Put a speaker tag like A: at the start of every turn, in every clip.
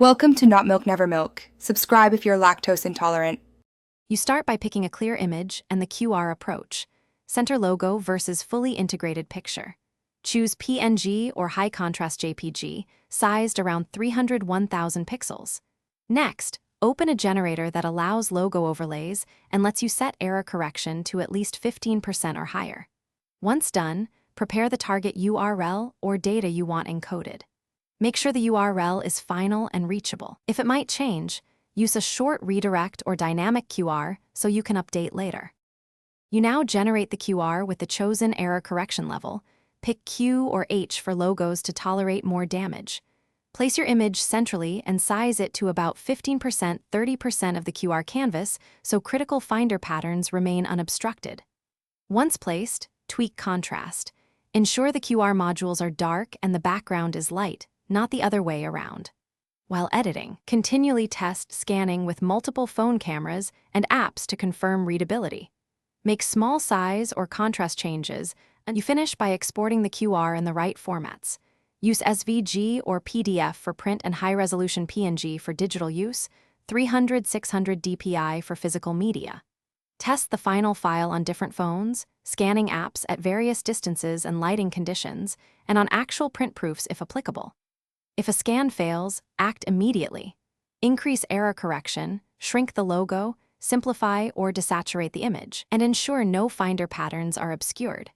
A: Welcome to Not Milk Never Milk. Subscribe if you're lactose intolerant.
B: You start by picking a clear image and the QR approach. Center logo versus fully integrated picture. Choose PNG or high contrast JPG, sized around 301,000 pixels. Next, open a generator that allows logo overlays and lets you set error correction to at least 15% or higher. Once done, prepare the target URL or data you want encoded. Make sure the URL is final and reachable. If it might change, use a short redirect or dynamic QR so you can update later. You now generate the QR with the chosen error correction level. Pick Q or H for logos to tolerate more damage. Place your image centrally and size it to about 15%, 30% of the QR canvas so critical finder patterns remain unobstructed. Once placed, tweak contrast. Ensure the QR modules are dark and the background is light, not the other way around. While editing, continually test scanning with multiple phone cameras and apps to confirm readability. Make small size or contrast changes, and you finish by exporting the QR in the right formats. Use SVG or PDF for print and high-resolution PNG for digital use, 300/600 DPI for physical media. Test the final file on different phones, scanning apps at various distances and lighting conditions, and on actual print proofs if applicable. If a scan fails, act immediately. Increase error correction, shrink the logo, simplify or desaturate the image, and ensure no finder patterns are obscured.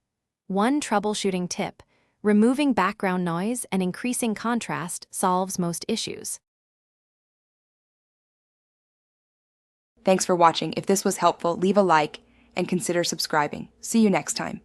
B: One troubleshooting tip: removing background noise and increasing contrast solves most issues.
A: Thanks for watching. If this was helpful, leave a like and consider subscribing. See you next time.